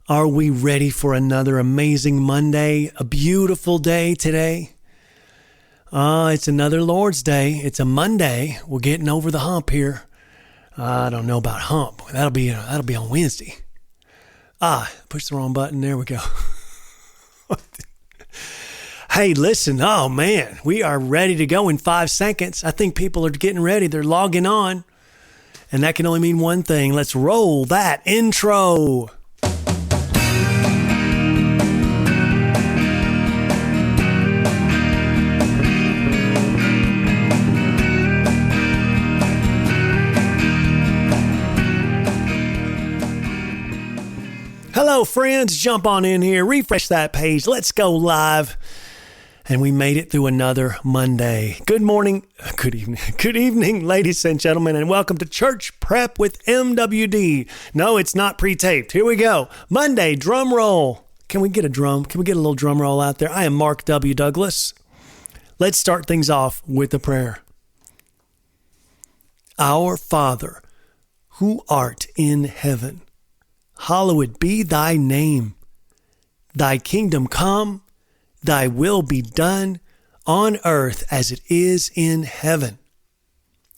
Are we ready for another amazing Monday? A beautiful day today? It's another Lord's Day. It's a Monday. We're getting over the hump here. I don't know about hump. That'll be on Wednesday. Pushed the wrong button. There we go. Hey, listen. Oh, man. We are ready to go in 5 seconds. I think people are getting ready. They're logging on. And that can only mean one thing. Let's roll that intro. Hello, friends. Jump on in here. Refresh that page. Let's go live. And we made it through another Monday. Good morning. Good evening, ladies and gentlemen, and welcome to Church Prep with MWD. No, it's not pre-taped. Here we go. Monday, drum roll. Can we get a drum? Can we get a little drum roll out there? I am Mark W. Douglas. Let's start things off with a prayer. Our Father, who art in heaven, hallowed be thy name. Thy kingdom come, thy will be done on earth as it is in heaven.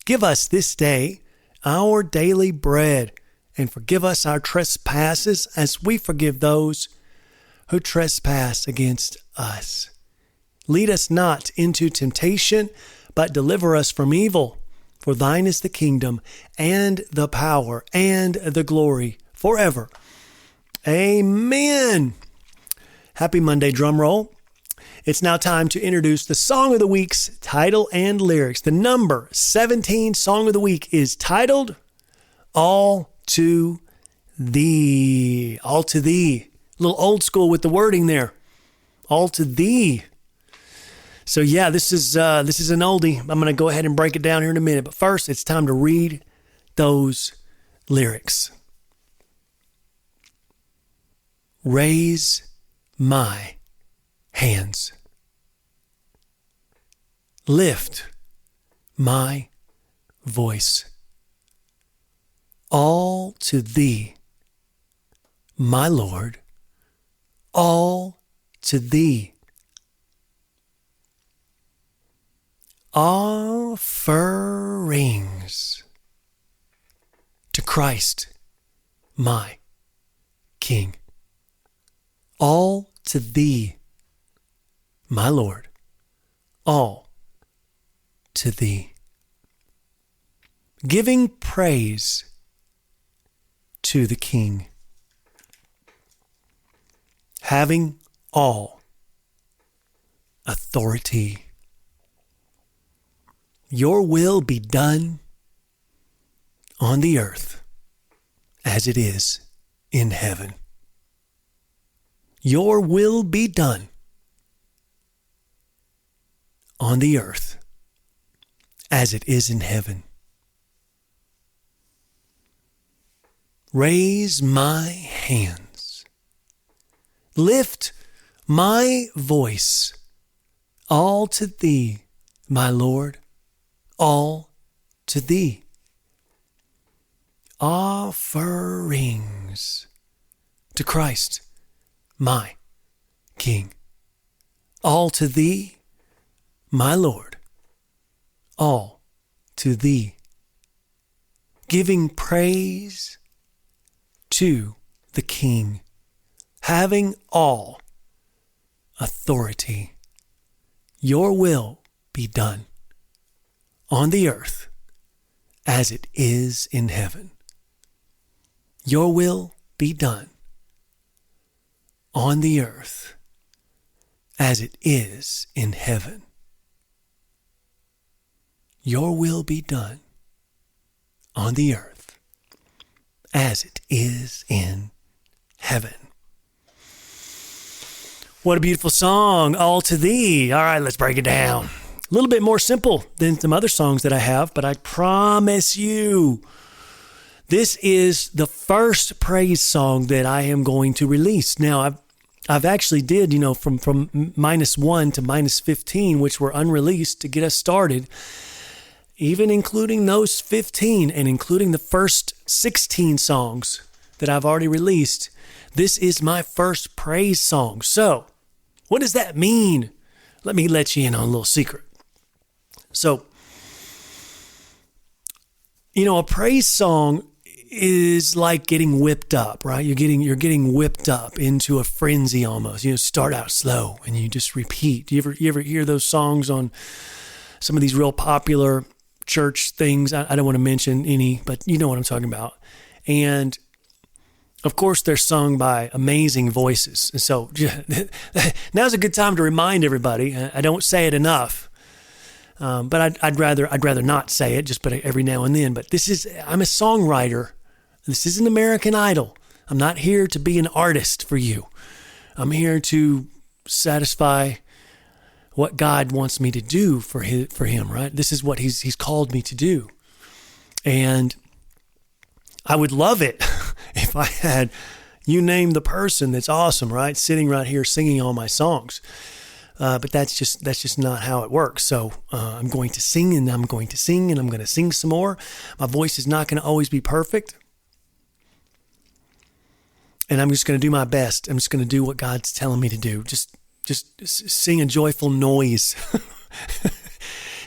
Give us this day our daily bread, and forgive us our trespasses as we forgive those who trespass against us. Lead us not into temptation, but deliver us from evil. For thine is the kingdom and the power and the glory forever. Amen. Happy Monday, drum roll. It's now time to introduce the Song of the Week's title and lyrics. The number 17 Song of the Week is titled, All to Thee. All to Thee. A little old school with the wording there. All to Thee. So yeah, this is an oldie. I'm going to go ahead and break it down here in a minute. But first, it's time to read those lyrics. Raise my hands. Lift my voice. All to thee, my Lord. All to thee. Offerings to Christ, my King. All to thee, my Lord. All to thee. Giving praise to the King. Having all authority. Your will be done on the earth as it is in heaven. Your will be done on the earth as it is in heaven. Raise my hands. Lift my voice. All to thee, my Lord. All to thee. Offerings to Christ, my King. All to thee, my Lord. All to thee. Giving praise to the King. Having all authority. Your will be done on the earth as it is in heaven. Your will be done on the earth as it is in heaven. Your will be done on the earth as it is in heaven. What a beautiful song, All to Thee. All right, let's break it down. A little bit more simple than some other songs that I have, but I promise you, this is the first praise song that I am going to release. Now, I've actually did, from -1 to -15, which were unreleased to get us started. even including those 15 and including the first 16 songs that I've already released, This is my first praise song. So, what does that mean? Let me let you in on a little secret. So, a praise song is like getting whipped up, right? You're getting whipped up into a frenzy almost. Start out slow and you just repeat. You ever hear those songs on some of these real popular church things? I don't want to mention any, but you know what I'm talking about. And of course, they're sung by amazing voices. And so now's a good time to remind everybody. I don't say it enough. But I'd rather not say it, just but every now and then. But I'm a songwriter. This isn't American Idol. I'm not here to be an artist for you. I'm here to satisfy what God wants me to do for him, right? This is what he's called me to do. And I would love it if I had, you name the person that's awesome, right? Sitting right here singing all my songs. But that's just not how it works. So I'm going to sing and I'm going to sing and I'm going to sing some more. My voice is not going to always be perfect. And I'm just going to do my best. I'm just going to do what God's telling me to do. Just sing a joyful noise.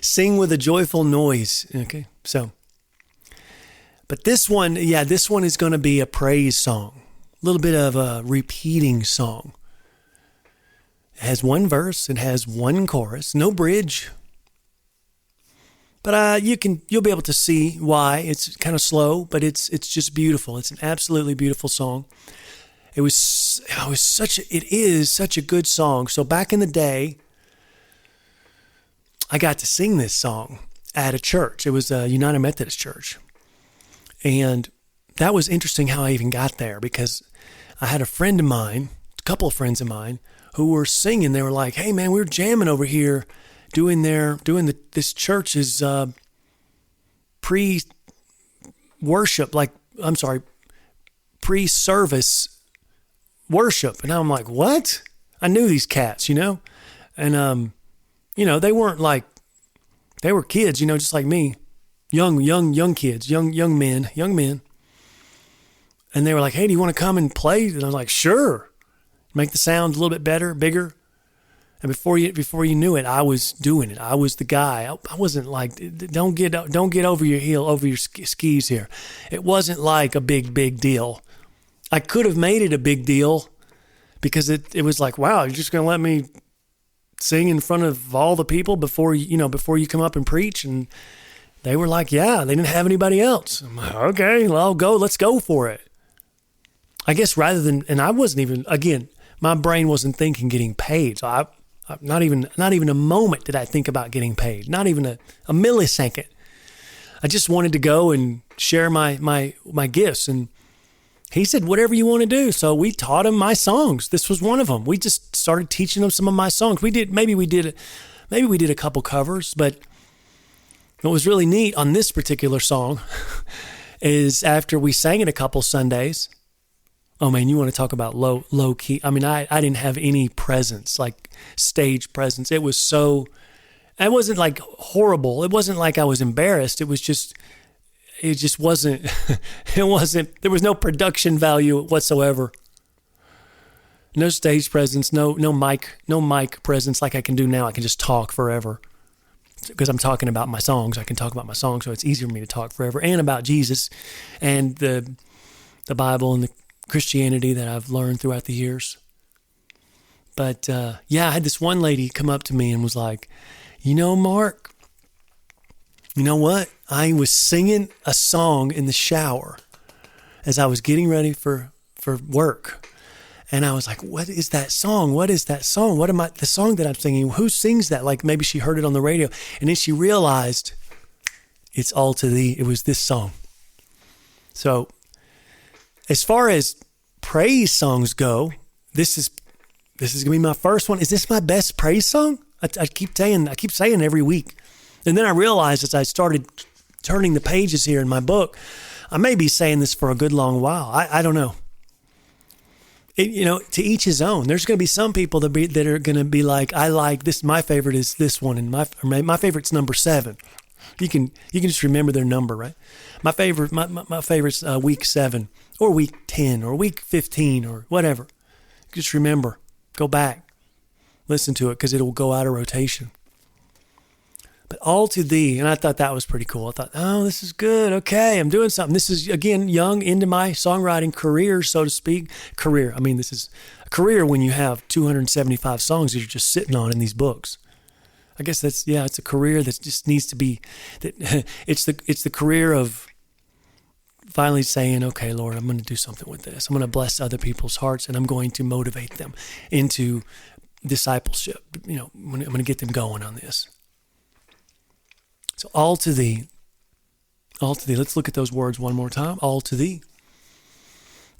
Sing with a joyful noise. Okay. So, but this one is going to be a praise song. A little bit of a repeating song. It has one verse, it has one chorus, no bridge. But you'll be able to see why. It's kind of slow, but it's just beautiful. It's an absolutely beautiful song. It is such a good song. So back in the day, I got to sing this song at a church. It was a United Methodist church. And that was interesting how I even got there, because I had a couple of friends of mine, who were singing. They were like, "Hey man, we were jamming over here, this church's pre-worship, pre-service worship." And I'm like, "What?" I knew these cats, and they weren't like, they were kids, just like me, young kids, young men. And they were like, "Hey, do you want to come and play?" And I was like, "Sure." Make the sound a little bit better, bigger. And before you knew it, I was doing it. I was the guy. I wasn't like, don't get over your skis here. It wasn't like a big deal. I could have made it a big deal, because it was like, wow, you're just going to let me sing in front of all the people before you come up and preach? And they were like, yeah, they didn't have anybody else. I'm like, okay, well, let's go for it. I guess and I wasn't even, again, my brain wasn't thinking getting paid. So I not even a moment did I think about getting paid. Not even a millisecond. I just wanted to go and share my gifts. And he said, whatever you want to do. So we taught him my songs. This was one of them. We just started teaching him some of my songs. Maybe we did a couple covers, but what was really neat on this particular song is after we sang it a couple Sundays. Oh man, you want to talk about low key. I mean, I didn't have any presence, like stage presence. It wasn't like horrible. It wasn't like I was embarrassed. It just wasn't, there was no production value whatsoever. No stage presence, no mic presence like I can do now. I can just talk forever because I'm talking about my songs. I can talk about my songs, so it's easier for me to talk forever, and about Jesus and the Bible and the Christianity that I've learned throughout the years. But I had this one lady come up to me and was like, Mark, you know what? I was singing a song in the shower as I was getting ready for work. And I was like, what is that song? What is that song? The song that I'm singing? Who sings that? Like maybe she heard it on the radio. And then she realized it's all to thee. It was this song. So as far as praise songs go, this is going to be my first one. Is this my best praise song? I keep saying every week. And then I realized as I started turning the pages here in my book, I may be saying this for a good long while. I don't know. To each his own. There's going to be some people that are going to be like, I like this. My favorite is this one, and my favorite's number 7. You can just remember their number, right? My favorite's week 7 or week 10 or week 15 or whatever. Just remember, go back, listen to it because it will go out of rotation. But all to thee, and I thought that was pretty cool. I thought, oh, this is good. Okay, I'm doing something. This is, again, young into my songwriting career, so to speak. Career. I mean, this is a career when you have 275 songs that you're just sitting on in these books. I guess it's a career that just needs to be, it's the career of finally saying, okay, Lord, I'm going to do something with this. I'm going to bless other people's hearts, and I'm going to motivate them into discipleship. I'm going to get them going on this. So all to thee. Let's look at those words one more time. All to thee.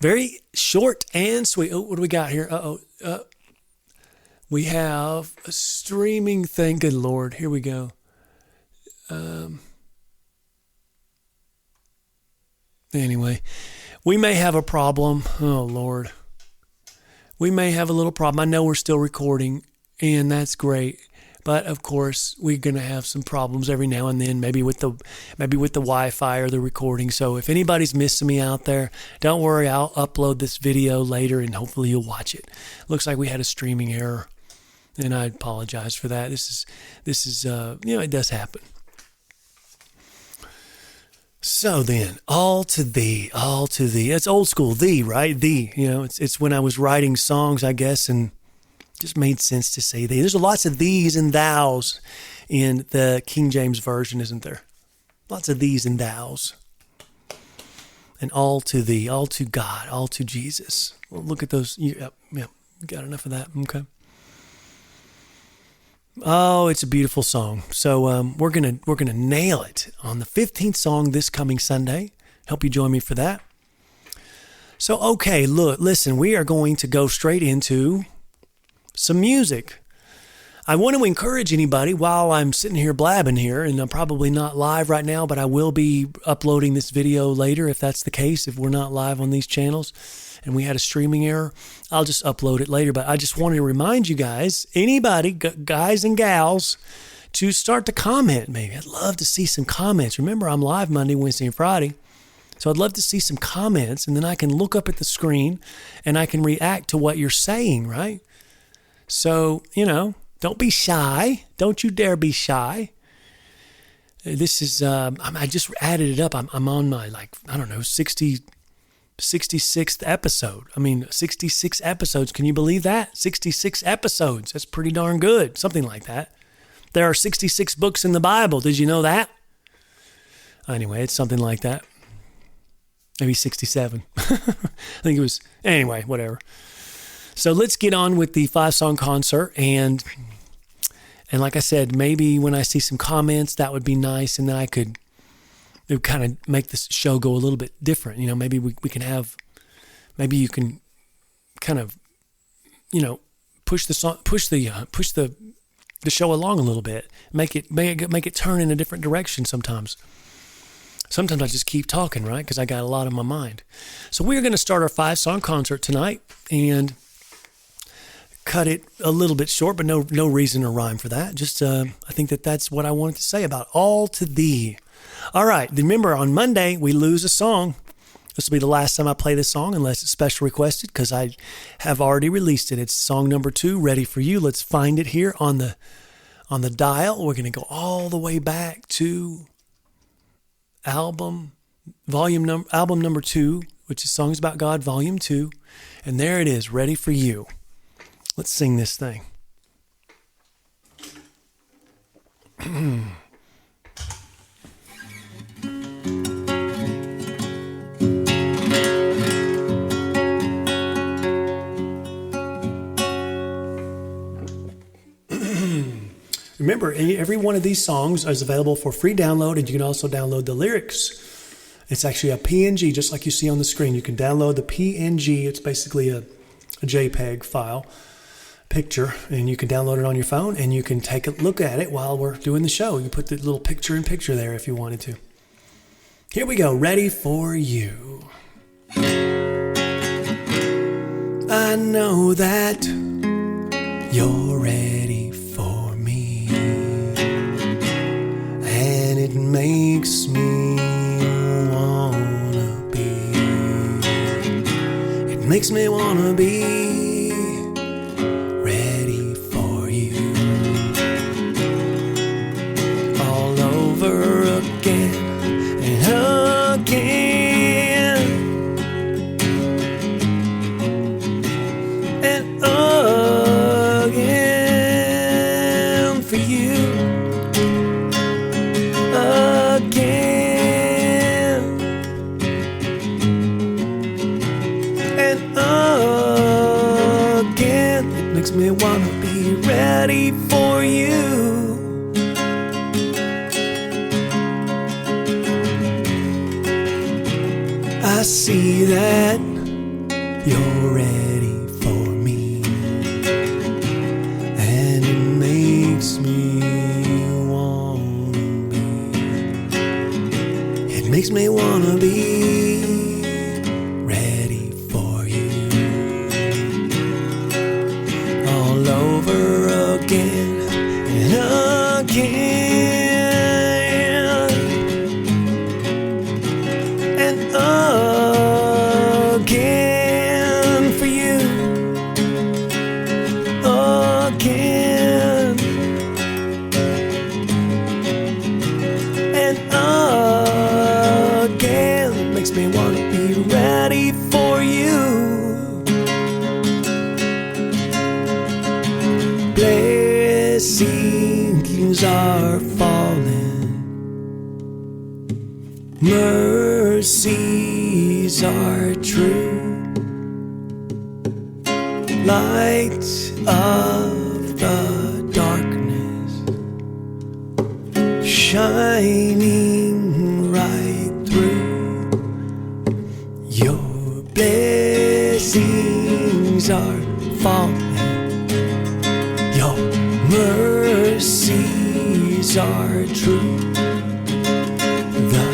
Very short and sweet. Oh, what do we got here? We have a streaming thing. Good Lord. Here we go. Anyway, we may have a problem. Oh, Lord. We may have a little problem. I know we're still recording, and that's great. But of course, we're going to have some problems every now and then, maybe with the Wi-Fi or the recording. So if anybody's missing me out there, don't worry. I'll upload this video later, and hopefully you'll watch it. Looks like we had a streaming error, and I apologize for that. This is it does happen. So then, all to thee. It's old school, thee, right? Thee. It's when I was writing songs, I guess, and just made sense to say thee. There's lots of these and thous in the King James Version, isn't there? Lots of these and thous. And all to thee, all to God, all to Jesus. Well, look at those. Got enough of that? Okay. Oh, it's a beautiful song. So we're gonna nail it on the 15th song this coming Sunday. Hope you join me for that. So okay, listen, we are going to go straight into some music. I want to encourage anybody while I'm sitting here blabbing here, and I'm probably not live right now, but I will be uploading this video later if that's the case. If we're not live on these channels and we had a streaming error, I'll just upload it later. But I just wanted to remind you guys, anybody, guys and gals, to start to comment maybe. I'd love to see some comments. Remember, I'm live Monday, Wednesday, and Friday. So I'd love to see some comments, and then I can look up at the screen and I can react to what you're saying, right? So, don't be shy. Don't you dare be shy. This is, I just added it up. I'm on my, 66th episode. 66 episodes. Can you believe that? 66 episodes. That's pretty darn good. Something like that. There are 66 books in the Bible. Did you know that? Anyway, it's something like that. Maybe 67. I think it was, anyway, whatever. So let's get on with the 5-song concert, and like I said, maybe when I see some comments, that would be nice, and then it would kind of make this show go a little bit different. Maybe we can have, maybe you can kind of, push the show along a little bit, make it turn in a different direction sometimes. Sometimes I just keep talking, right? Because I got a lot on my mind. So we're going to start our 5-song concert tonight, and cut it a little bit short, but no reason or rhyme for that. Just I think that's what I wanted to say about all to thee. All right, remember on Monday we lose a song. This will be the last time I play this song unless it's special requested, because I have already released it. It's song number 2, Ready for You. Let's find it here on the dial. We're going to go all the way back to album number 2, which is Songs About God, volume 2, and there it is, Ready for You. Let's sing this thing. Remember, every one of these songs is available for free download, and you can also download the lyrics. It's actually a PNG, just like you see on the screen. You can download the PNG. It's basically a JPEG file. Picture, and you can download it on your phone, and you can take a look at it while we're doing the show. You put the little picture-in-picture there if you wanted to. Here we go. Ready for you. I know that you're ready for me, and it makes me wanna be. It makes me wanna be ready for you. All over again and again and again for you. Again and again. It makes me wanna be ready for you. I see that you're ready for me, and it makes me wanna be. It makes me wanna be ready for you. All over again and again and again for you. Again and again. It makes me want to be ready for you. Blessings are falling, mercies are true. Light of the darkness shining right through. Your blessings are falling, your mercies are true. The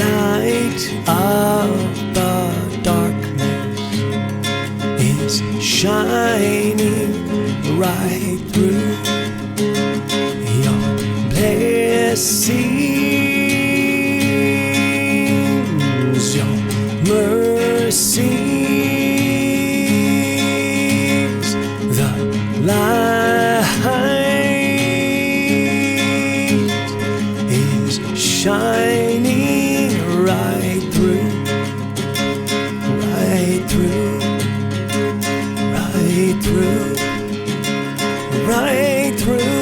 light of the darkness is shining right through. Your blessings, your mercies, the light is shining right through, right through, right through, right through.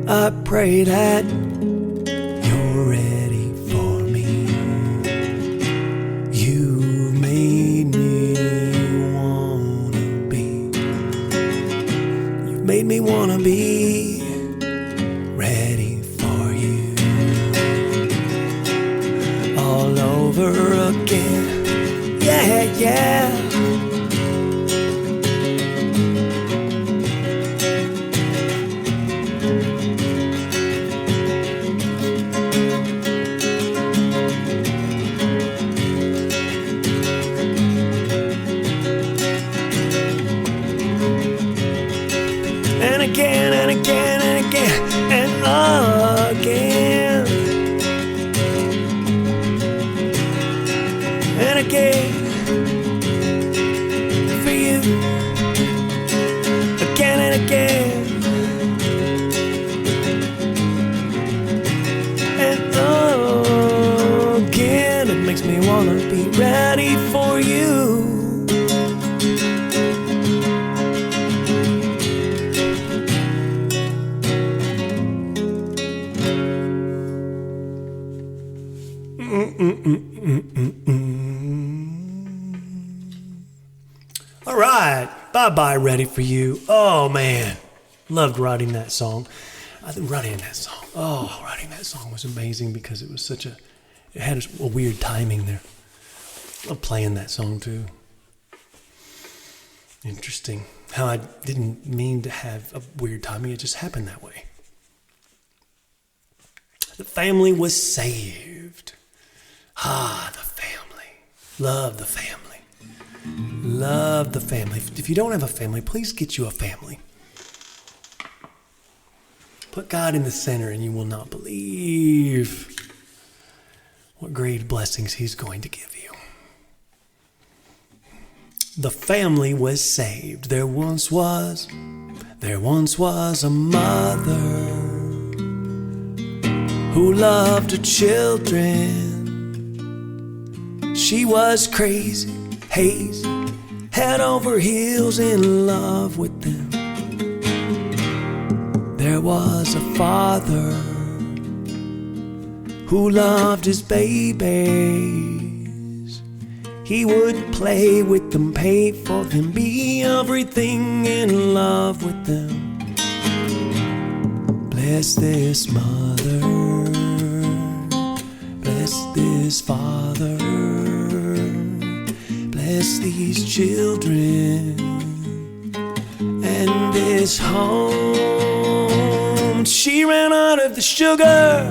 I pray that you're ready for me. You made me wanna be. You've made me wanna be ready for you. All over again. Yeah, yeah. And again and again and again and again and again for you. Again and again and again. It makes me wanna be ready for you. All right, bye-bye, ready for you. Oh, man, loved writing that song. Writing that song was amazing because it was it had a weird timing there. I love playing that song too. Interesting how I didn't mean to have a weird timing. It just happened that way. The family was saved. The family. Love the family. Love the family. If you don't have a family, please get you a family. Put God in the center and you will not believe what great blessings he's going to give you. The family was saved. There once was a mother who loved her children. She was crazy, hazy, head over heels in love with them. There was a father who loved his babies. He would play with them, pay for them, be everything in love with them. Bless this mother, bless this father, bless these children and this home. She ran out of the sugar,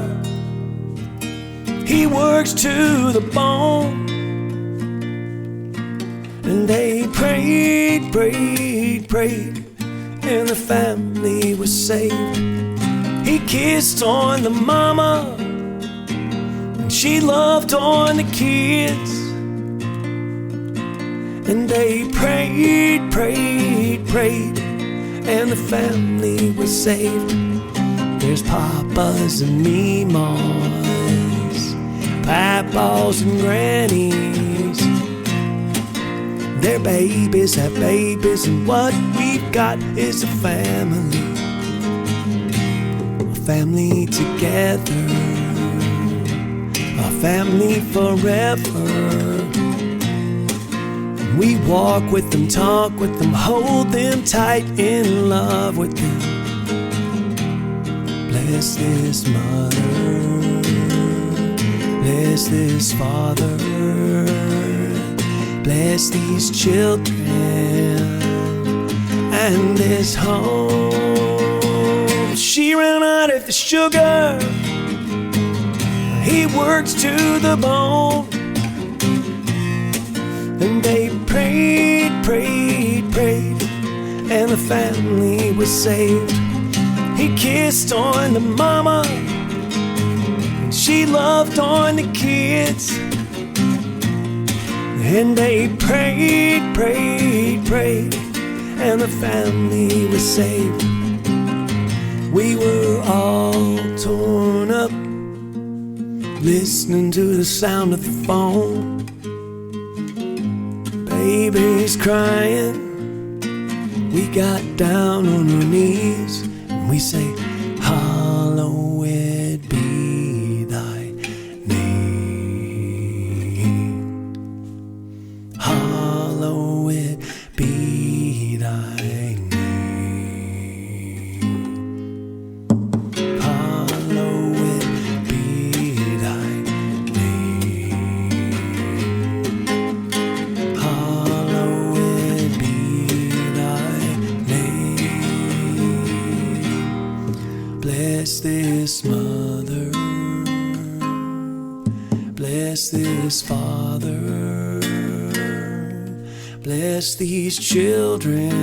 he works to the bone. And they prayed, prayed, prayed, and the family was saved. He kissed on the mama, and she loved on the kids. And they prayed, prayed, prayed, and the family was saved. There's papas and meemaws, papas and grannies. Their babies have babies, and what we've got is a family together, a family forever. And we walk with them, talk with them, hold them tight, in love with them. Bless this mother, bless this father, bless these children and this home. She ran out of the sugar, he works to the bone. And they prayed, prayed, prayed, and the family was saved. He kissed on the mama, and she loved on the kids. And they prayed, prayed, prayed, and the family was saved. We were all torn up, listening to the sound of the phone. Babies crying, we got down on our knees, and we say, hallowed be thy name. Hallowed be thy name. Hallowed be thy name. Hallowed be thy name. Bless this mother, bless this father, bless these children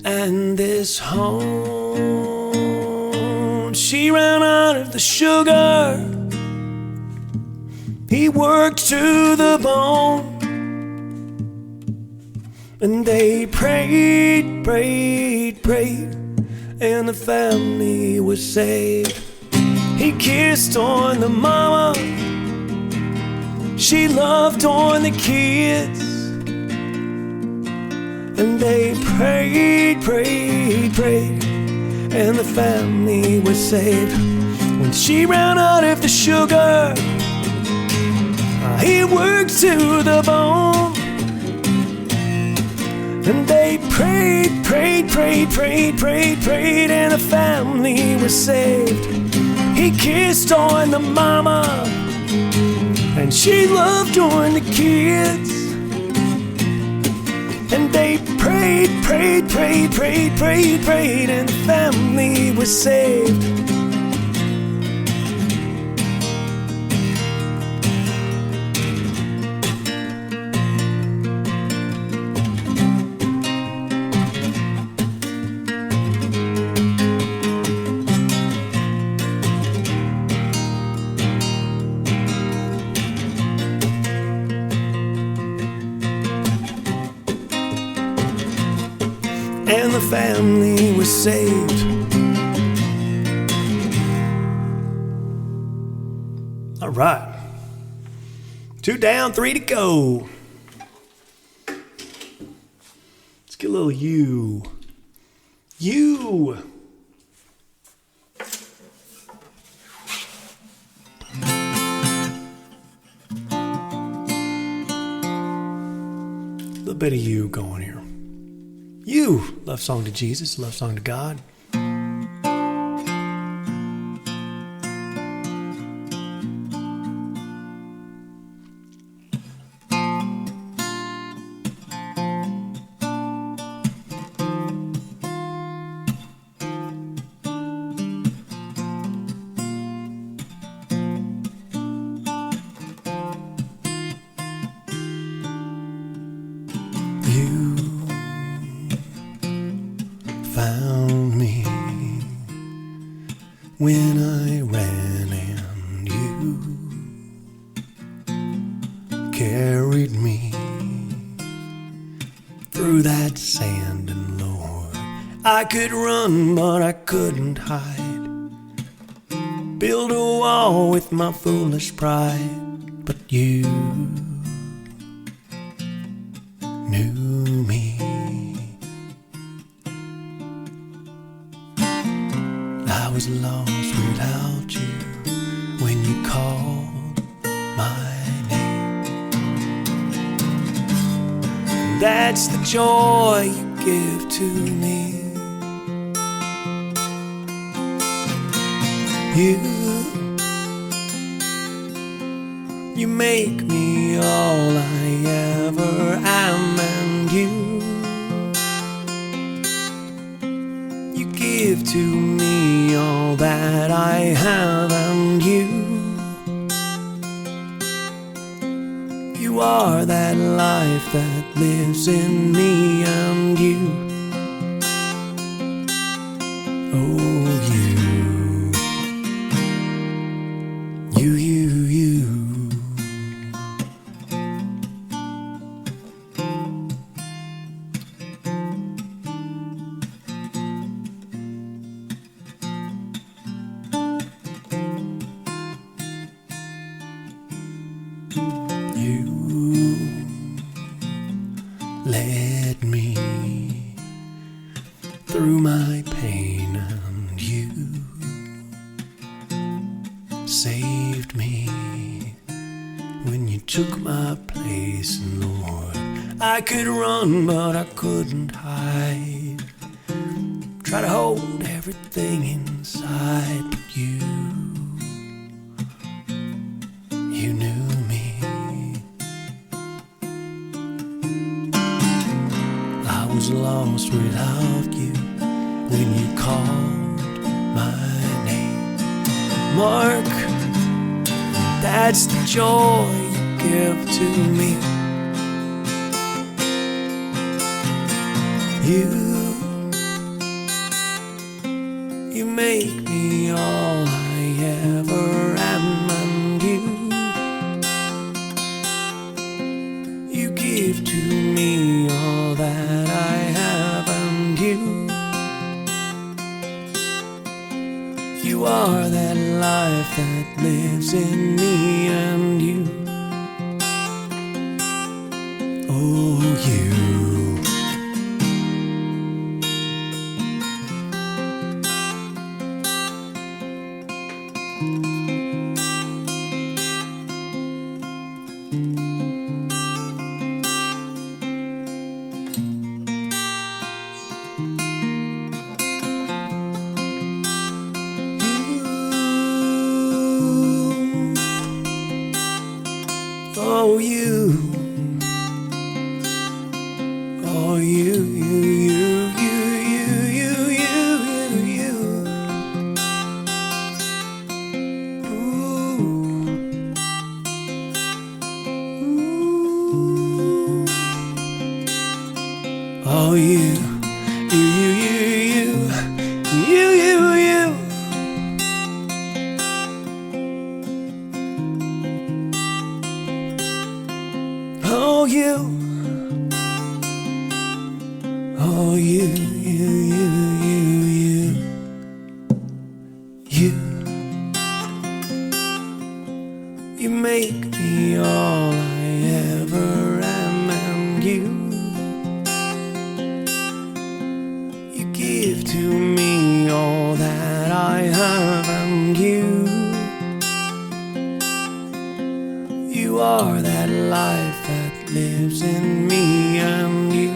and this home. She ran out of the sugar, he worked to the bone. And they prayed, prayed, prayed, and the family was saved. He kissed on the mama, she loved on the kids. And they prayed, prayed, prayed, and the family was saved. When she ran out of the sugar, he worked to the bone. And they prayed, prayed, prayed, prayed, prayed, prayed, and the family was saved. He kissed on the mama, and she loved on the kids. And they prayed, prayed, prayed, prayed, prayed, prayed, and the family was saved. and the family was saved. All right. 2 down, 3 to go. Let's get a little you. You. A little bit of you going here. You. Love song to Jesus, love song to God. You found me when I ran, and you carried me through that sand. And Lord, I could run, but I couldn't hide. Build a wall with my foolish pride, but you knew me. I was lost without you when you called my name. That's the joy you give to me. You make me all I ever am, and you give to me all that I have, and you are that life that lives in me, and oh, you. You led me through my pain, and you saved me when you took my place. And Lord, I could run, but I couldn't hide. Try to hold everything inside, but you knew me. I was lost without you when you called my name. Mark, that's the joy you give to me. You make me all I ever am, and you give to me all that I have, and you are that life that lives in me, and oh, you. Oh, you. Oh, you. Oh, you. Oh, you. Oh, you. that life that lives in me and you.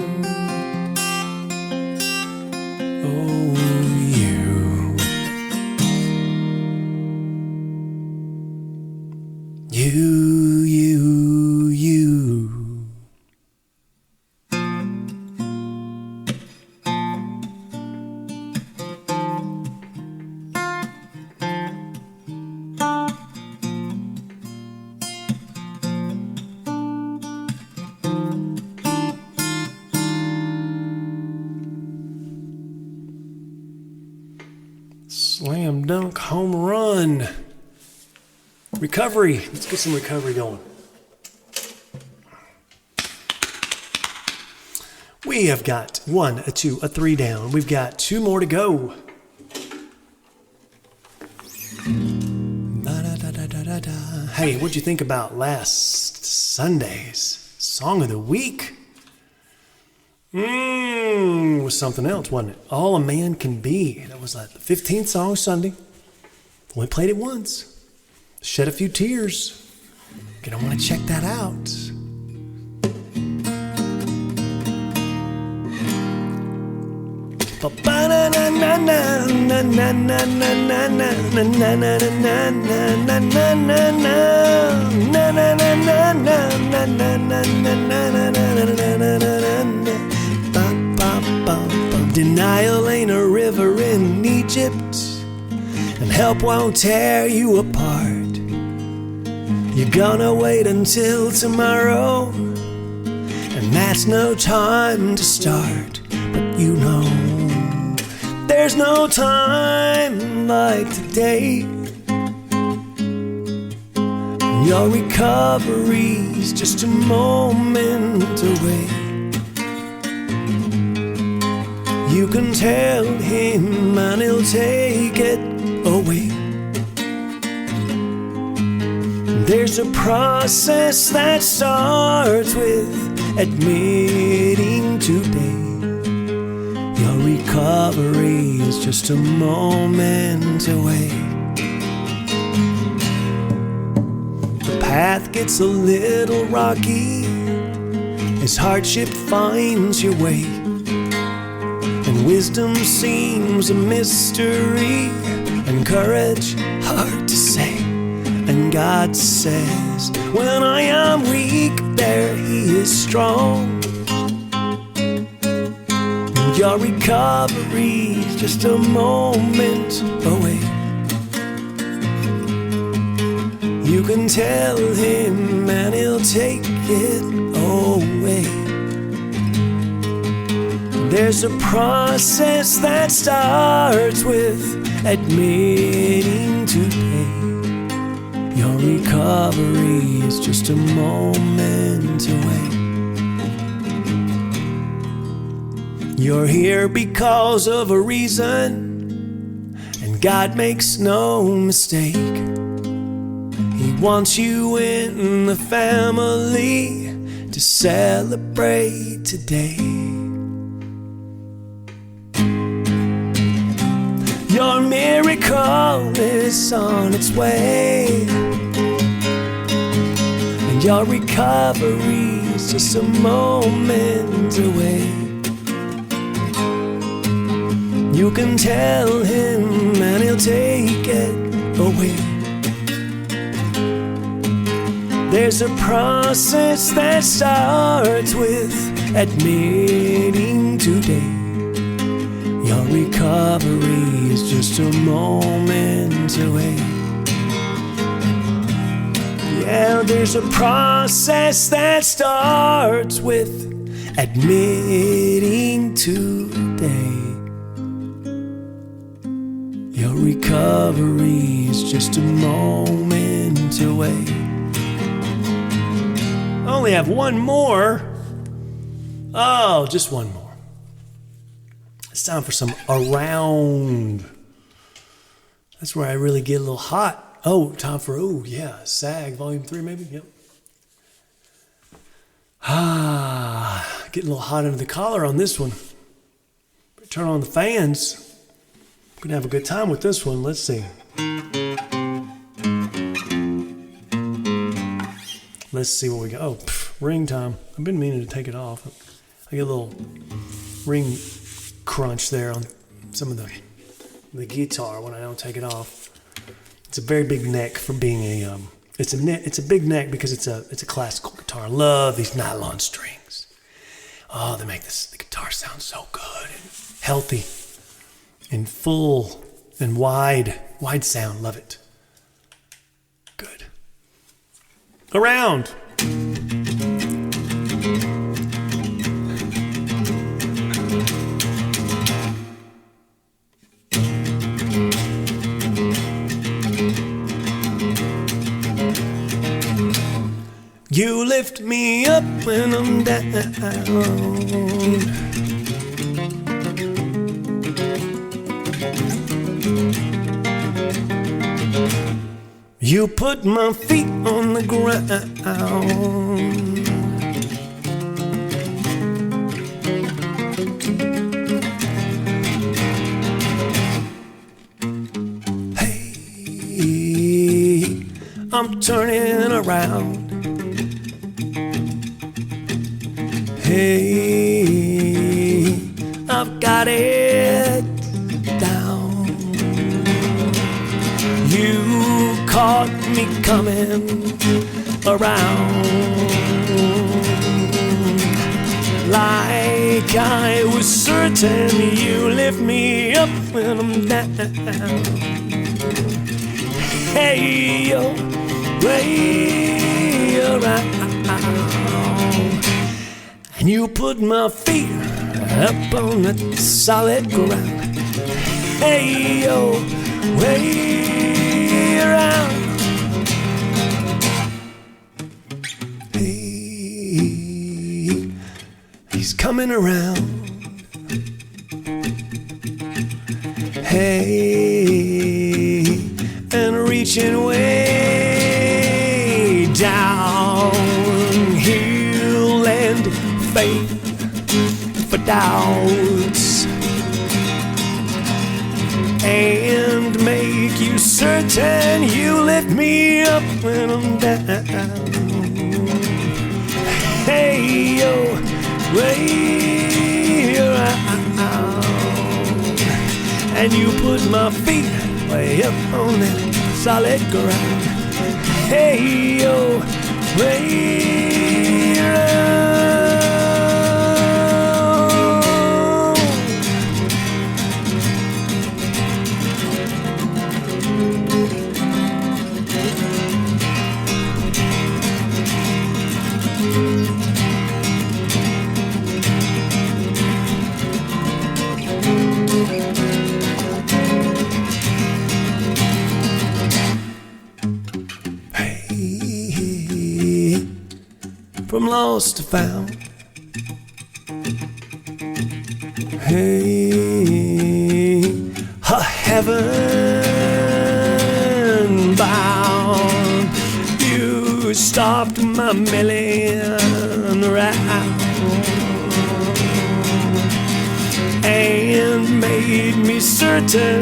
Oh, you. You. Slam dunk home run. Recovery. Let's get some recovery going. We have got 1, a 2, a 3 down. We've got 2 more to go. Hey, what'd you think about last Sunday's Song of the Week? Was something else, wasn't it? All a Man Can Be. That was like the 15th song Sunday. Only played it once. Shed a few tears. You're gonna want to check that out. Denial ain't a river in Egypt, and help won't tear you apart. You're gonna wait until tomorrow, and that's no time to start. But you know, there's no time like today. Your recovery's just a moment away. You can tell him and he'll take it away. There's a process that starts with admitting today your recovery is just a moment away. The path gets a little rocky as hardship finds your way, and wisdom seems a mystery, and courage hard to say. And God says, when I am weak, there He is strong. And your recovery's just a moment away. You can tell Him and He'll take it away. There's a process that starts with admitting today your recovery is just a moment away. You're here because of a reason, and God makes no mistake. He wants you in the family to celebrate today. Your miracle is on its way, and your recovery is just a moment away. You can tell Him and He'll take it away. There's a process that starts with admitting today your recovery is just a moment away. Yeah, there's a process that starts with admitting today your recovery is just a moment away. I only have one more. Oh, just one more. It's time for some Around. That's where I really get a little hot. Oh, time for, SAG, Volume 3 maybe? Yep. Getting a little hot under the collar on this one. Turn on the fans. We're going to have a good time with this one. Let's see. Let's see what we got. Oh, ring time. I've been meaning to take it off. I get a little ring crunch there on some of the guitar when I don't take it off. It's a very big neck for being a it's a big neck because it's a classical guitar. I love these nylon strings. Oh, they make the guitar sound so good and healthy and full and wide sound. Love it. Good. Around. You lift me up when I'm down. You put my feet on the ground. Hey, I'm turning around. Hey, I've got it down. You caught me coming around like I was certain. You lift me up when I'm down. Hey, yo, way around. And you put my feet up on the solid ground. Hey, yo, way around. Hey, he's coming around. Hey, and reaching way down. He'll lend faith for doubts and make you certain. You lift me up when I'm down. Hey, yo, way around. And you put my feet way up on that solid ground. Hey, yo, way around. From lost to found. Hey, heaven bound. You stopped my million round and made me certain.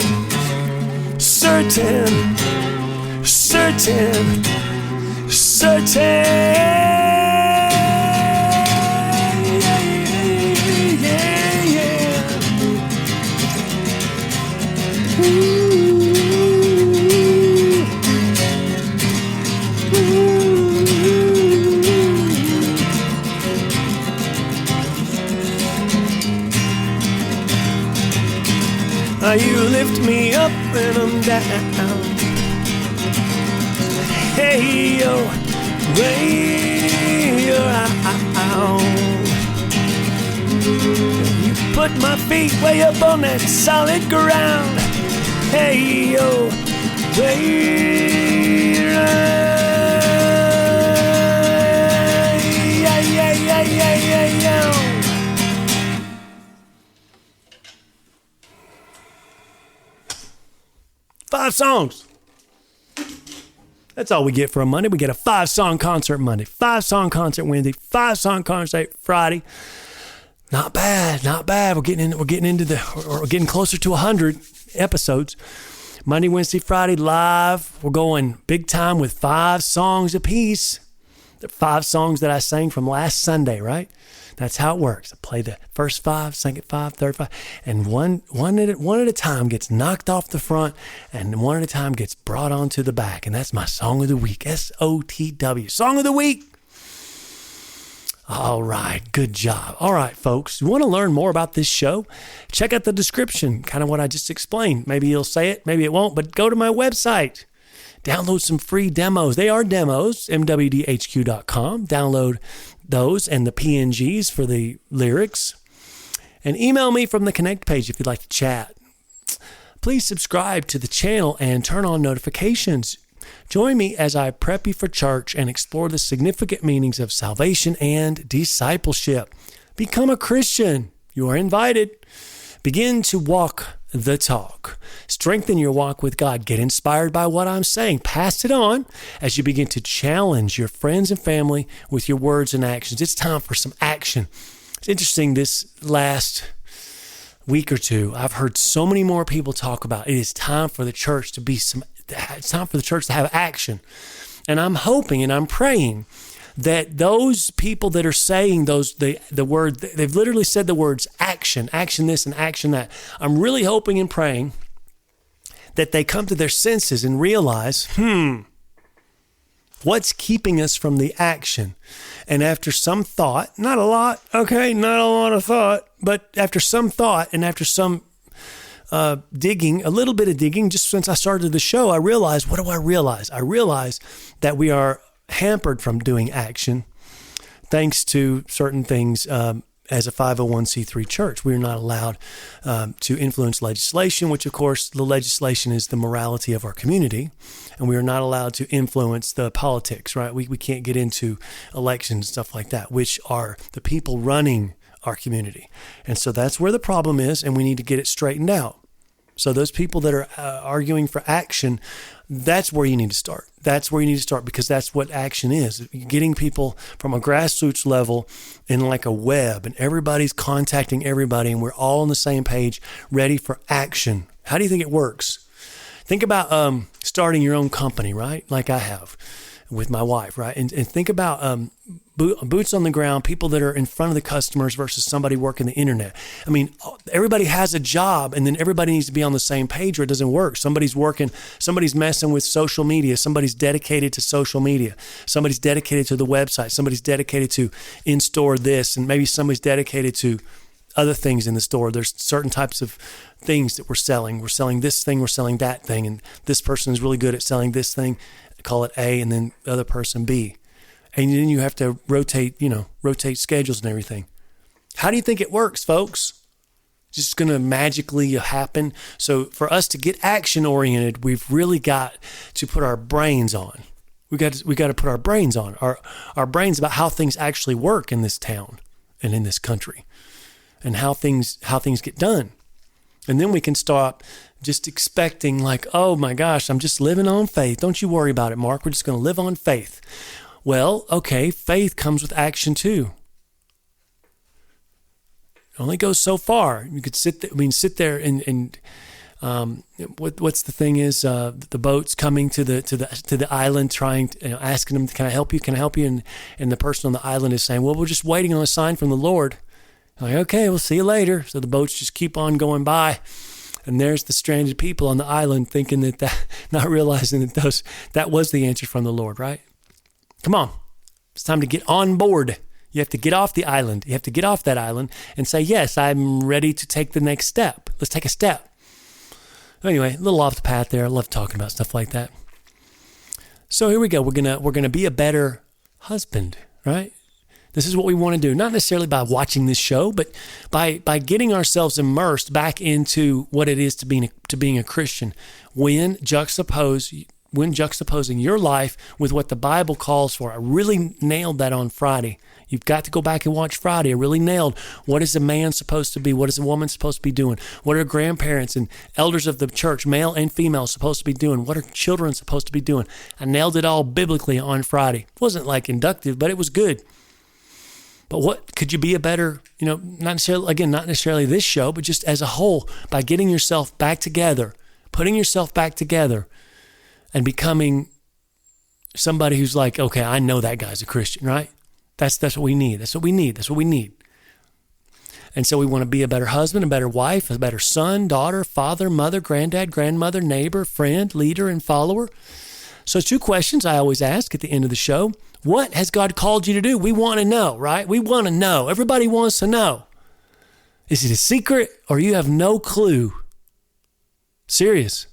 You lift me up when I'm down. Hey, yo, way around. You put my feet way up on that solid ground. Hey, yo, way around. Yeah. 5 songs. That's all we get for a Monday. We get a 5-song concert Monday, 5-song concert Wednesday, 5-song concert Friday. Not bad. We're getting closer to 100 episodes. Monday, Wednesday, Friday live. We're going big time with 5 songs apiece. the 5 songs that I sang from last Sunday, right? That's how it works. I play the first 5, second 5, third 5, and one at a time gets knocked off the front, and one at a time gets brought onto the back. And that's my song of the week, SOTW, song of the week. All right, good job. All right, folks, you want to learn more about this show? Check out the description, kind of what I just explained. Maybe you'll say it, maybe it won't, but go to my website. Download some free demos. They are demos, MWDHQ.com. Download those and the PNGs for the lyrics. And email me from the Connect page if you'd like to chat. Please subscribe to the channel and turn on notifications. Join me as I prep you for church and explore the significant meanings of salvation and discipleship. Become a Christian. You are invited. Begin to walk the talk. Strengthen your walk with God. Get inspired by what I'm saying. Pass it on as you begin to challenge your friends and family with your words and actions. It's time for some action. It's interesting, this last week or two, I've heard so many more people talk about it is time for the church to be it's time for the church to have action. And I'm hoping and I'm praying that those people that are saying the word, they've literally said the words action this and action that. I'm really hoping and praying that they come to their senses and realize, what's keeping us from the action? And after some thought, not a lot of thought, but after some thought and after some digging, a little bit of digging, just since I started the show, I realized, what do I realize? I realize that we are hampered from doing action thanks to certain things. As a 501c3 church, we are not allowed to influence legislation, which of course the legislation is the morality of our community, and we are not allowed to influence the politics, right? We can't get into elections and stuff like that, which are the people running our community. And so that's where the problem is, and we need to get it straightened out. So those people that are arguing for action, that's where you need to start. That's where you need to start, because that's what action is. Getting people from a grassroots level in like a web, and everybody's contacting everybody, and we're all on the same page, ready for action. How do you think it works? Think about starting your own company, right? Like I have with my wife, right? And think about boots on the ground, people that are in front of the customers versus somebody working the internet. I mean, everybody has a job, and then everybody needs to be on the same page or it doesn't work. Somebody's messing with social media. Somebody's dedicated to social media. Somebody's dedicated to the website. Somebody's dedicated to in-store this, and maybe somebody's dedicated to other things in the store. There's certain types of things that we're selling. We're selling this thing, we're selling that thing, and this person is really good at selling this thing. Call it A, and then the other person B. And then you have to rotate schedules and everything. How do you think it works, folks? Just going to magically happen? So for us to get action oriented, we've really got to put our brains on. We got to put our brains on. Our brains about how things actually work in this town and in this country, and how things get done. And then we can stop just expecting like, oh my gosh, I'm just living on faith. Don't you worry about it, Mark. We're just going to live on faith. Well, okay, faith comes with action too. It only goes so far. You could sit there and what's the thing is the boat's coming to the island, trying asking them, can I help you? And the person on the island is saying, well, we're just waiting on a sign from the Lord. Like, okay, we'll see you later. So the boats just keep on going by. And there's the stranded people on the island thinking that not realizing that was the answer from the Lord, right? Come on. It's time to get on board. You have to get off the island. You have to get off that island and say, yes, I'm ready to take the next step. Let's take a step. Anyway, a little off the path there. I love talking about stuff like that. So here we go. We're gonna be a better husband, right? This is what we want to do, not necessarily by watching this show, but by getting ourselves immersed back into what it is to being a Christian. When juxtaposing your life with what the Bible calls for. I really nailed that on Friday. You've got to go back and watch Friday. I really nailed what is a man supposed to be? What is a woman supposed to be doing? What are grandparents and elders of the church, male and female, supposed to be doing? What are children supposed to be doing? I nailed it all biblically on Friday. It wasn't like inductive, but it was good. But what could you be a better, not necessarily this show, but just as a whole, by getting yourself back together, putting yourself back together, and becoming somebody who's like, okay, I know that guy's a Christian, right? That's what we need. That's what we need. That's what we need. And so we want to be a better husband, a better wife, a better son, daughter, father, mother, granddad, grandmother, neighbor, friend, leader, and follower. So 2 questions I always ask at the end of the show. What has God called you to do? We want to know, right? We want to know. Everybody wants to know. Is it a secret or you have no clue? Serious.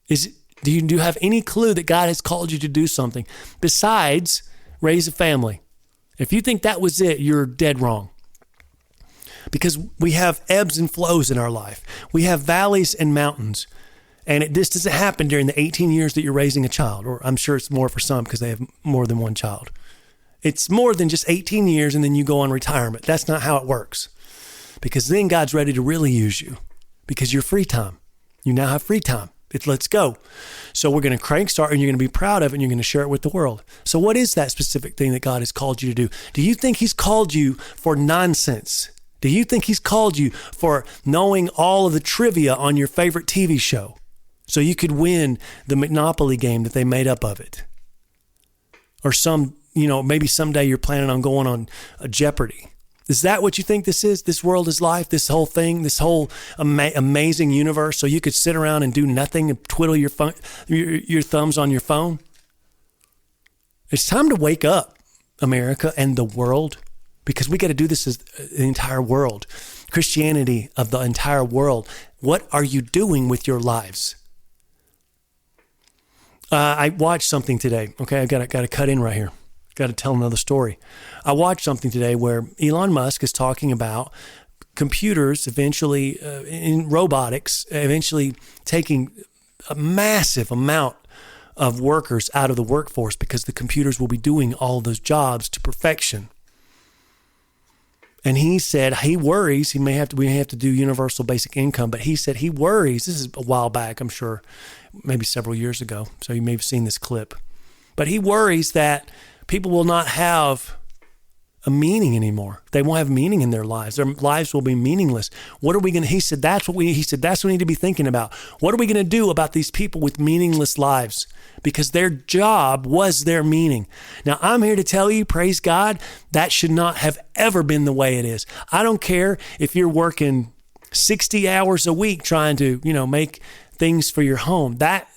Do you have any clue that God has called you to do something besides raise a family? If you think that was it, you're dead wrong. Because we have ebbs and flows in our life. We have valleys and mountains. And this doesn't happen during the 18 years that you're raising a child, or I'm sure it's more for some because they have more than one child. It's more than just 18 years and then you go on retirement. That's not how it works. Because then God's ready to really use you because you're free time. You now have free time. Let's go. So we're going to crank start and you're going to be proud of it and you're going to share it with the world. So what is that specific thing that God has called you to do? Do you think he's called you for nonsense? Do you think he's called you for knowing all of the trivia on your favorite TV show so you could win the Monopoly game that they made up of it? Or maybe someday you're planning on going on a Jeopardy. Is that what you think this is? This world is life, this whole thing, this whole amazing universe so you could sit around and do nothing and twiddle your thumbs on your phone? It's time to wake up, America and the world. Because we got to do this as the entire world. Christianity of the entire world. What are you doing with your lives? I watched something today. Okay, I got to cut in right here. Got to tell another story. I watched something today where Elon Musk is talking about computers eventually, in robotics, eventually taking a massive amount of workers out of the workforce because the computers will be doing all those jobs to perfection. And he said he worries, we may have to do universal basic income, but he said he worries, this is a while back, I'm sure, maybe several years ago, so you may have seen this clip. But he worries that people will not have a meaning anymore. They won't have meaning in their lives. Their lives will be meaningless. What are we going to, he said that's what we need to be thinking about. What are we going to do about these people with meaningless lives? Because their job was their meaning. Now, I'm here to tell you, praise God, that should not have ever been the way it is. I don't care if you're working 60 hours a week trying to, make things for your home. That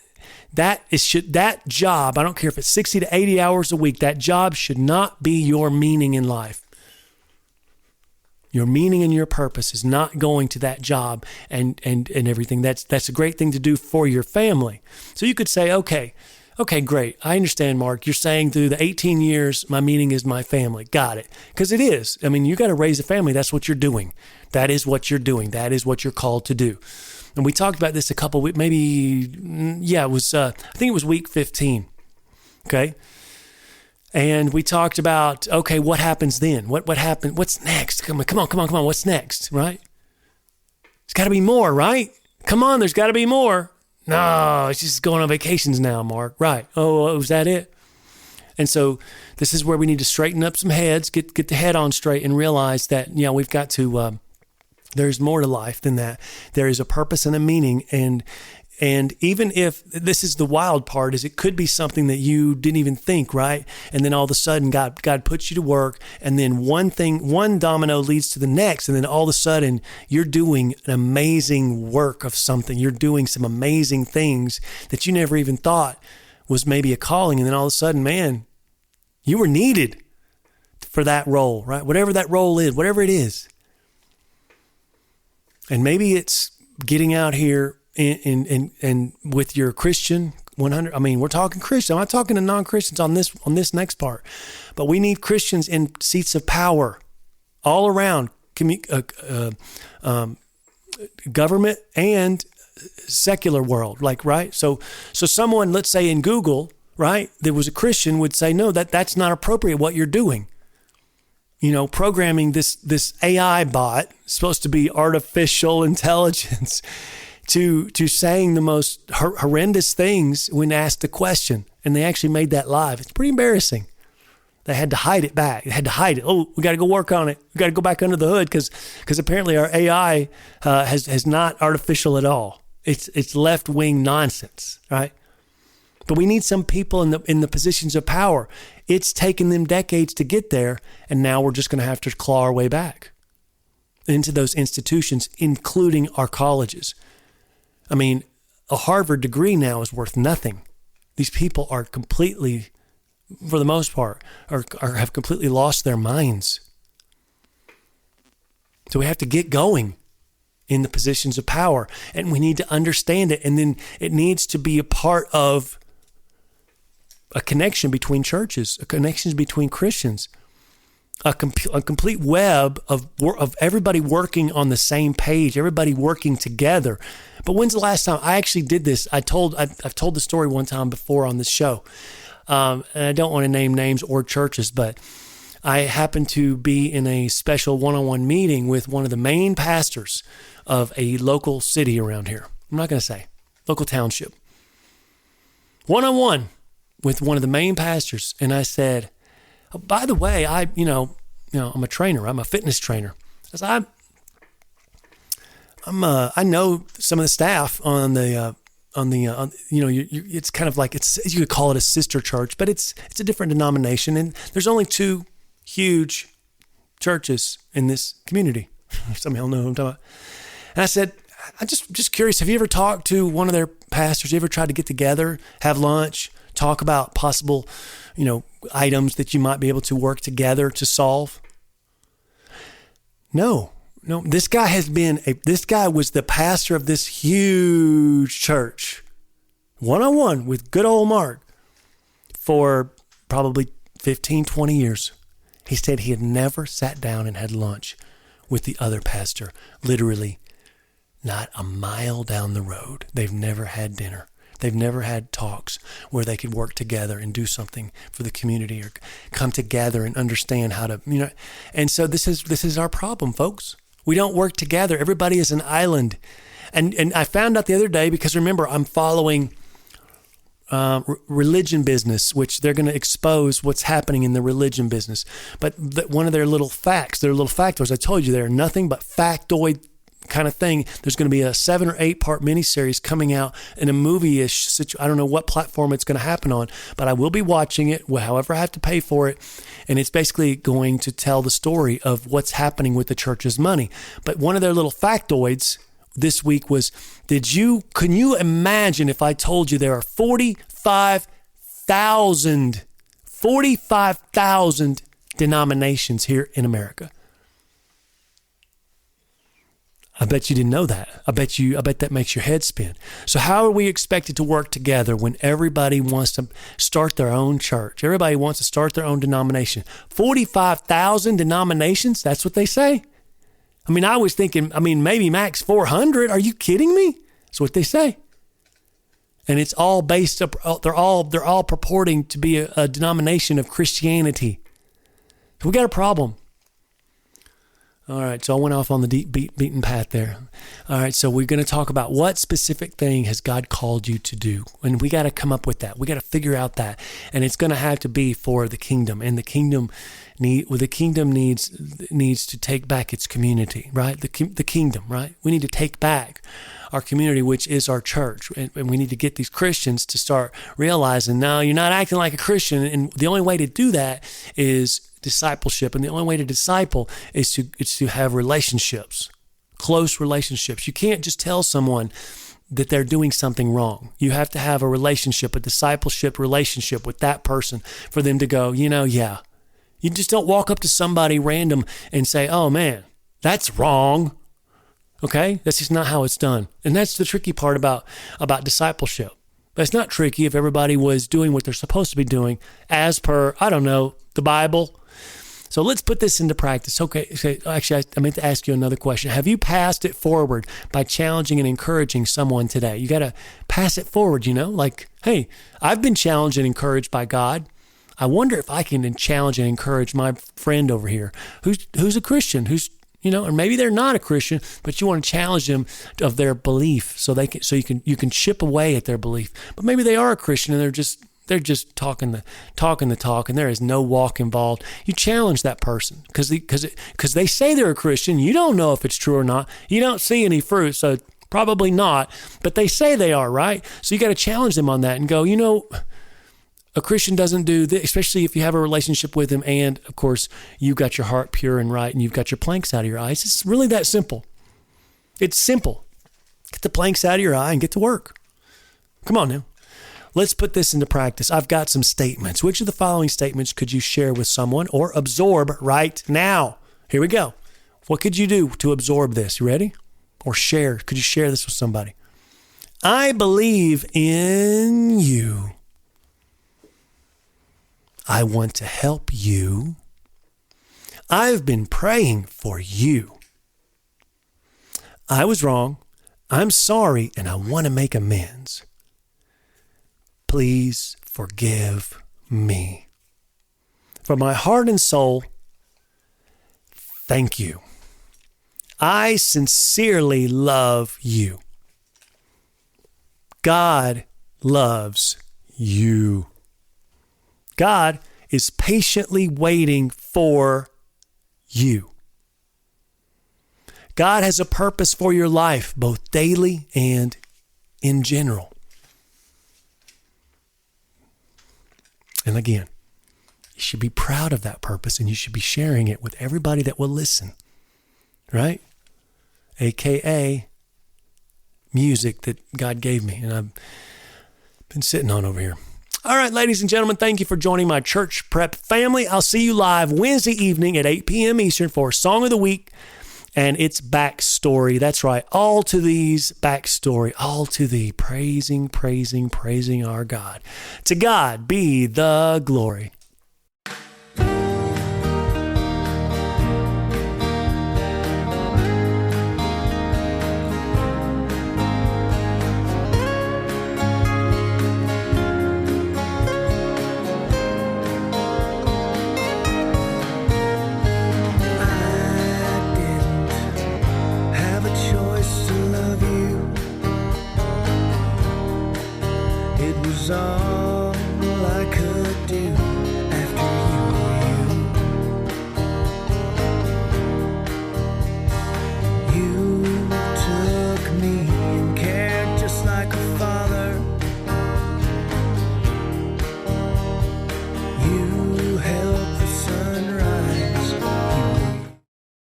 job, I don't care if it's 60 to 80 hours a week, that job should not be your meaning in life. Your meaning and your purpose is not going to that job and everything. That's a great thing to do for your family. So you could say, okay, great. I understand, Mark. You're saying through the 18 years, my meaning is my family. Got it. Because it is. I mean, you got to raise a family. That's what you're doing. That is what you're doing. That is what you're called to do. And we talked about this a couple weeks, it was, I think it was week 15. Okay. And we talked about, okay, what happens then? What happened? What's next? Come on. What's next? Right? It's got to be more, right? Come on, there's got to be more. No, it's just going on vacations now, Mark. Right. Oh, was that it? And so this is where we need to straighten up some heads, get the head on straight and realize that, we've got to, there's more to life than that. There is a purpose and a meaning. And even if this is the wild part, is it could be something that you didn't even think, right? And then all of a sudden God puts you to work, and then one domino leads to the next. And then all of a sudden you're doing an amazing work of something. You're doing some amazing things that you never even thought was maybe a calling. And then all of a sudden, man, you were needed for that role, right? Whatever that role is, whatever it is. And maybe it's getting out here and with your Christian 100. I mean, we're talking Christian. I'm not talking to non-Christians on this next part, but we need Christians in seats of power all around government and secular world. Like, right? So someone, let's say in Google, right, there was a Christian would say, no, that's not appropriate what you're doing. Programming this AI bot, supposed to be artificial intelligence, to saying the most horrendous things when asked a question. And they actually made that live. It's pretty embarrassing. They had to hide it back. They had to hide it. Oh, we got to go work on it. We got to go back under the hood because apparently our AI has not artificial at all. It's left-wing nonsense, right? But we need some people in the positions of power. It's taken them decades to get there, and now we're just going to have to claw our way back into those institutions, including our colleges. I mean, a Harvard degree now is worth nothing. These people are completely, for the most part, have completely lost their minds. So we have to get going in the positions of power, and we need to understand it, and then it needs to be a part of a connection between churches, a connection between Christians, a complete web of everybody working on the same page, everybody working together. But when's the last time I actually did this? I've told the story one time before on this show, and I don't want to name names or churches, but I happened to be in a special one-on-one meeting with one of the main pastors of a local city around here. I'm not going to say, local township. One-on-one with one of the main pastors, and I said, oh, by the way, I'm a trainer. I'm a fitness trainer. I said, I know some of the staff on the it's kind of like you could call it a sister church, but it's a different denomination, and there's only 2 huge churches in this community. Some of y'all know what I'm talking about. And I said, I'm just curious, have you ever talked to one of their pastors? You ever tried to get together, have lunch, talk about possible, items that you might be able to work together to solve? No. This guy was the pastor of this huge church, one-on-one with good old Mark for probably 15, 20 years. He said he had never sat down and had lunch with the other pastor, literally not a mile down the road. They've never had dinner. They've never had talks where they could work together and do something for the community or come together and understand how to, And so this is our problem, folks. We don't work together. Everybody is an island. And I found out the other day, because remember, I'm following religion business, which they're going to expose what's happening in the religion business. But one of their little factors, I told you, they're nothing but factoid kind of thing. There's going to be a 7 or 8 part miniseries coming out in a movie-ish situation. I don't know what platform it's going to happen on, but I will be watching it, however I have to pay for it. And it's basically going to tell the story of what's happening with the church's money. But one of their little factoids this week was, can you imagine if I told you there are 45,000 denominations here in America? I bet you didn't know that. I bet that makes your head spin. So how are we expected to work together when everybody wants to start their own church? Everybody wants to start their own denomination. 45,000 denominations? That's what they say. I mean, I was thinking, maybe max 400. Are you kidding me? That's what they say. And it's all based up, they're all purporting to be a denomination of Christianity. So we got a problem. All right, so I went off on the deep beaten path there. All right, so we're going to talk about what specific thing has God called you to do, and we got to come up with that. We got to figure out that, and it's going to have to be for the kingdom, and the kingdom needs to take back its community, right? The kingdom, right? We need to take back our community, which is our church, and we need to get these Christians to start realizing, no, you're not acting like a Christian, and the only way to do that is discipleship, and the only way to disciple is to have relationships, close relationships. You can't just tell someone that they're doing something wrong. You have to have a discipleship relationship with that person for them to go, yeah. You just don't walk up to somebody random and say, oh man, that's wrong. Okay? That's just not how it's done. And that's the tricky part about discipleship. But it's not tricky if everybody was doing what they're supposed to be doing as per, the Bible. So let's put this into practice. Okay, actually, I meant to ask you another question. Have you passed it forward by challenging and encouraging someone today? You got to pass it forward, like, hey, I've been challenged and encouraged by God. I wonder if I can challenge and encourage my friend over here who's a Christian, or maybe they're not a Christian, but you want to challenge them of their belief so you can chip away at their belief. But maybe they are a Christian and they're just talking the talk, and there is no walk involved. You challenge that person because they say they're a Christian. You don't know if it's true or not. You don't see any fruit, so Probably not, but they say they are, right? So you got to challenge them on that and go, a Christian doesn't do this, especially if you have a relationship with him and, of course, you've got your heart pure and right and you've got your planks out of your eyes. It's really that simple. It's simple. Get the planks out of your eye and get to work. Come on now. Let's put this into practice. I've got some statements. Which of the following statements could you share with someone or absorb right now? Here we go. What could you do to absorb this? You ready? Or share. Could you share this with somebody? I believe in you. I want to help you. I've been praying for you. I was wrong. I'm sorry, and I want to make amends. Please forgive me. From my heart and soul, thank you. I sincerely love you. God loves you. God is patiently waiting for you. God has a purpose for your life, both daily and in general. And again, you should be proud of that purpose and you should be sharing it with everybody that will listen, right? AKA music that God gave me and I've been sitting on over here. All right, ladies and gentlemen, thank you for joining my church prep family. I'll see you live Wednesday evening at 8 p.m. Eastern for Song of the Week and its backstory. That's right, all to these backstory, all to thee, praising our God. To God be the glory.